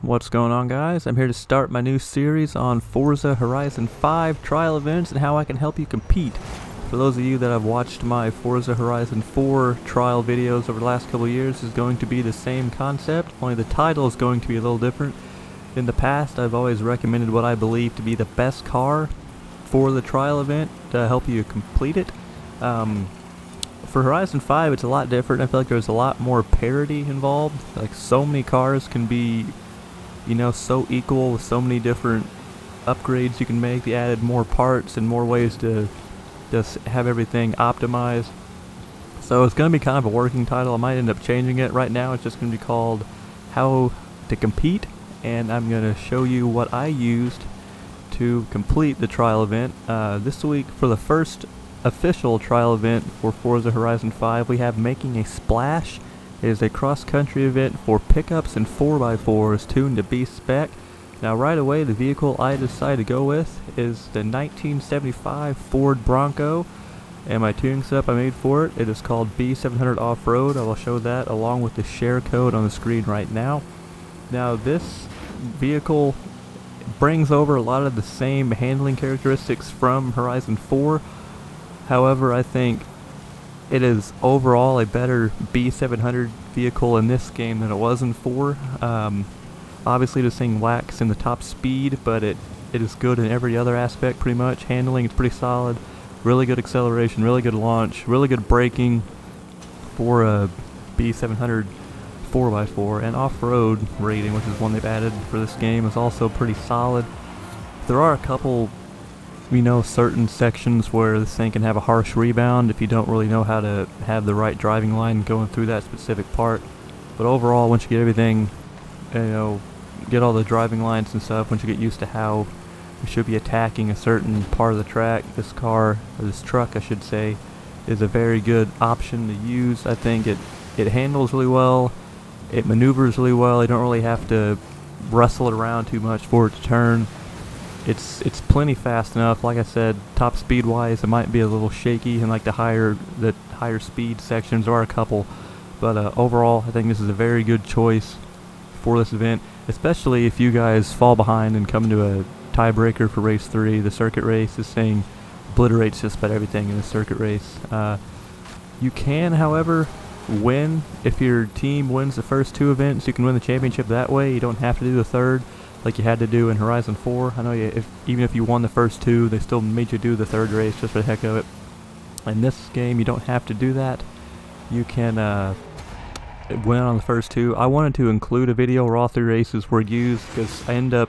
What's going on, guys? I'm here to start my new series on Forza Horizon 5 trial events and how I can help you compete. For those of you that have watched my Forza Horizon 4 trial videos over the last couple of years, is going to be the same concept, only the title is going to be a little different. In the past, I've always recommended what I believe to be the best car for the trial event to help you complete it. For Horizon 5, it's a lot different. I feel like there's a lot more parity involved. Like, so many cars can be, so equal with so many different upgrades you can make. They added more parts and more ways to just have everything optimized. So it's going to be kind of a working title. I might end up changing it. Right now it's just going to be called How to Compete, and I'm going to show you what I used to complete the trial event. This week, for the first official trial event for Forza Horizon 5, we have Making a Splash. It is a cross-country event for pickups and 4x4s tuned to B spec. Now right away, the vehicle I decided to go with is the 1975 Ford Bronco, and my tuning setup I made for it, it is called B700 Off-Road. I will show that along with the share code on the screen right now. Now this vehicle brings over a lot of the same handling characteristics from Horizon 4. However, I think it is overall a better B700 vehicle in this game than it was in 4. Obviously this thing lacks in the top speed, but it is good in every other aspect pretty much. Handling is pretty solid, really good acceleration, really good launch, really good braking for a B700 4x4, and off-road rating, which is one they've added for this game, is also pretty solid. There are a couple certain sections where this thing can have a harsh rebound if you don't really know how to have the right driving line going through that specific part. But overall, once you get everything, get all the driving lines and stuff, once you get used to how you should be attacking a certain part of the track, this car, or this truck I should say, is a very good option to use. I think it handles really well, it maneuvers really well. You don't really have to wrestle it around too much for it to turn. It's plenty fast enough. Like I said, top speed wise, it might be a little shaky in like the higher speed sections. There are a couple, but overall, I think this is a very good choice for this event, especially if you guys fall behind and come into a tiebreaker for race 3, the circuit race. This thing obliterates just about everything in the circuit race. You can, however, win if your team wins the first 2 events. You can win the championship that way. You don't have to do the third like you had to do in Horizon 4. I know even if you won the first 2, they still made you do the third race just for the heck of it. In this game, you don't have to do that. You can win on the first 2. I wanted to include a video where all 3 races were used, because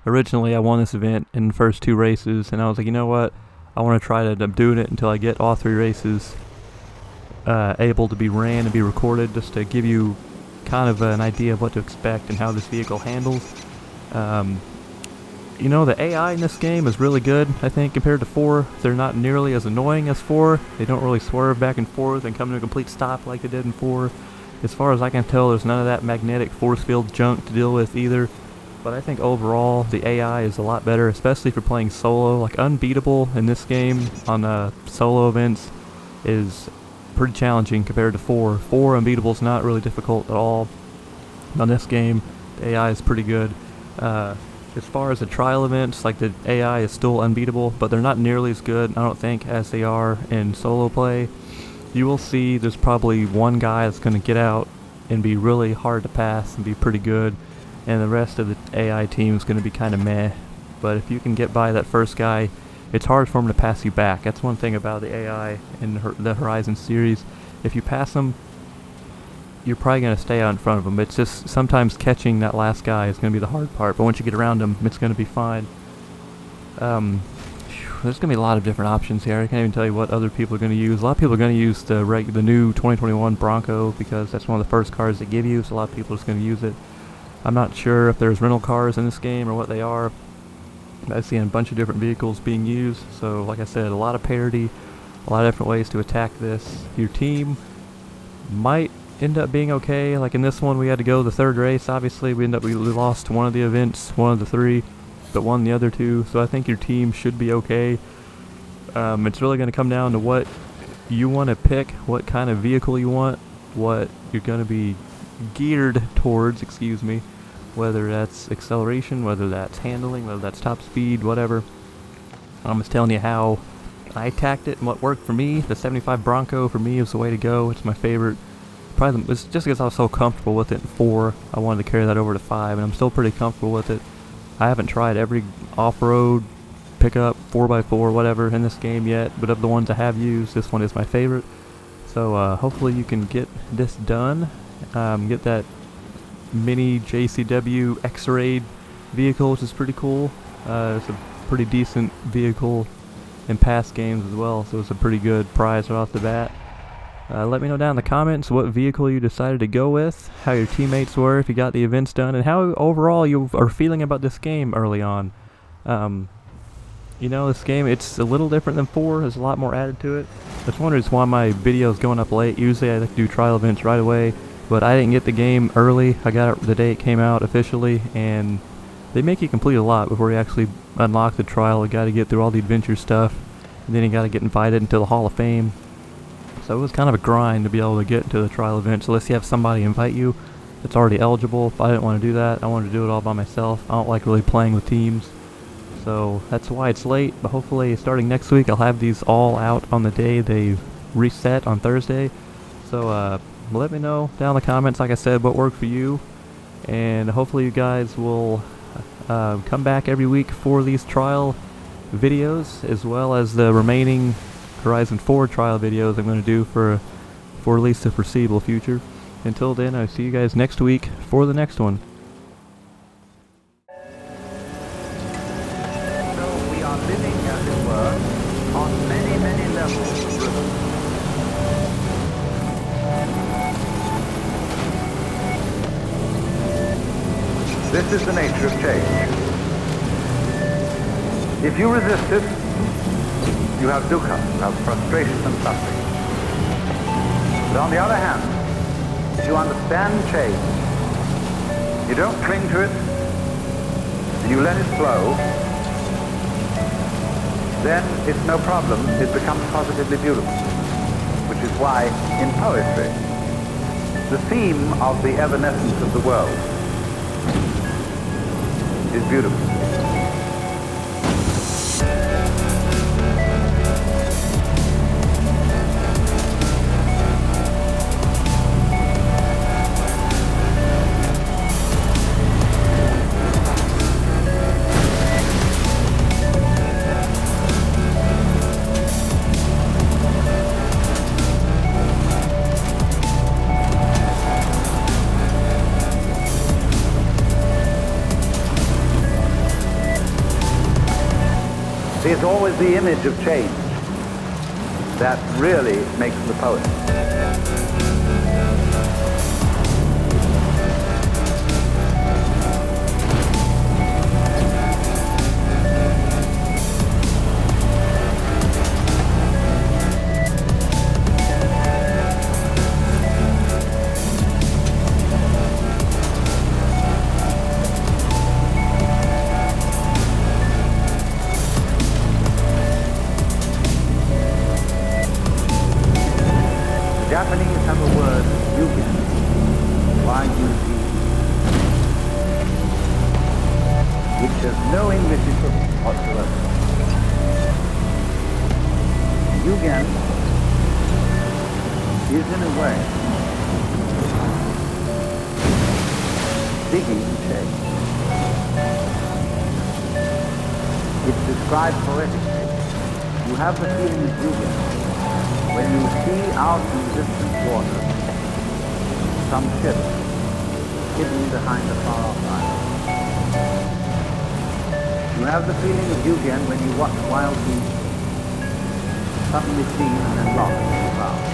originally I won this event in the first 2 races, and I was like, you know what, I want to try to end up doing it until I get all 3 races able to be ran and be recorded, just to give you kind of an idea of what to expect and how this vehicle handles. The AI in this game is really good, I think, compared to 4. They're not nearly as annoying as 4. They don't really swerve back and forth and come to a complete stop like they did in 4. As far as I can tell, there's none of that magnetic force field junk to deal with either. But I think overall, the AI is a lot better, especially if you're playing solo. Like, unbeatable in this game on solo events is pretty challenging compared to 4. 4 unbeatable is not really difficult at all. On this game, the AI is pretty good. As far as the trial events, like, the AI is still unbeatable, but they're not nearly as good, I don't think, as they are in solo play. You will see there's probably one guy that's going to get out and be really hard to pass and be pretty good, and the rest of the AI team is going to be kind of meh. But if you can get by that first guy, it's hard for him to pass you back. That's one thing about the AI in the Horizon series. If you pass them, you're probably going to stay out in front of them. It's just sometimes catching that last guy is going to be the hard part, but once you get around him, it's going to be fine. There's going to be a lot of different options here. I can't even tell you what other people are going to use. A lot of people are going to use the new 2021 Bronco, because that's one of the first cars they give you, so a lot of people are just going to use it. I'm not sure if there's rental cars in this game or what they are. I've seen a bunch of different vehicles being used, so like I said, a lot of parity, a lot of different ways to attack this. Your team might end up being okay. Like in this one, we had to go the third race. Obviously, we lost one of the events, one of the 3, but won the other 2. So I think your team should be okay. It's really going to come down to what you want to pick, what kind of vehicle you want, what you're going to be geared towards, whether that's acceleration, whether that's handling, whether that's top speed, whatever. I'm just telling you how I attacked it and what worked for me. The 75 Bronco for me is the way to go. It's my favorite. Probably it's just because I was so comfortable with it in 4, I wanted to carry that over to 5, and I'm still pretty comfortable with it. I haven't tried every off-road pickup 4x4 whatever in this game yet, but of the ones I have used, this one is my favorite. So hopefully you can get this done. Get that mini JCW X-Ray vehicle, which is pretty cool. It's a pretty decent vehicle in past games as well, so it's a pretty good prize right off the bat. Let me know down in the comments what vehicle you decided to go with, how your teammates were, if you got the events done, and how overall you are feeling about this game early on. You know, this game, it's a little different than 4. There's a lot more added to it. I was wondering why my video's going up late. Usually I like to do trial events right away, but I didn't get the game early. I got it the day it came out officially, and they make you complete a lot before you actually unlock the trial. You got to get through all the adventure stuff, and then you got to get invited into the Hall of Fame. So it was kind of a grind to be able to get into the trial events unless you have somebody invite you that's already eligible. But I didn't want to do that. I wanted to do it all by myself. I don't like really playing with teams. So that's why it's late, but hopefully starting next week I'll have these all out on the day they reset on Thursday. So let me know down in the comments, like I said, what worked for you, and hopefully you guys will come back every week for these trial videos, as well as the remaining Horizon 4 trial videos I'm going to do for at least the foreseeable future. Until then, I'll see you guys next week for the next one. Living, as it were, on many, many levels of the river. This is the nature of change. If you resist it, you have dukkha, you have frustration and suffering. But on the other hand, if you understand change, you don't cling to it, and you let it flow, then it's no problem. It becomes positively beautiful, which is why in poetry, the theme of the evanescence of the world is beautiful. It's always the image of change that really makes the poet. Japanese have a word, yugen, Y-U-G, which has no English equivalent whatsoever. Yugen is in a way digging change. It's described poetically. You have the feeling of yugen when you see out in distant water some ship hidden behind a far-off island. You have the feeling of yugen when you watch wild geese suddenly seen and then lost in the clouds.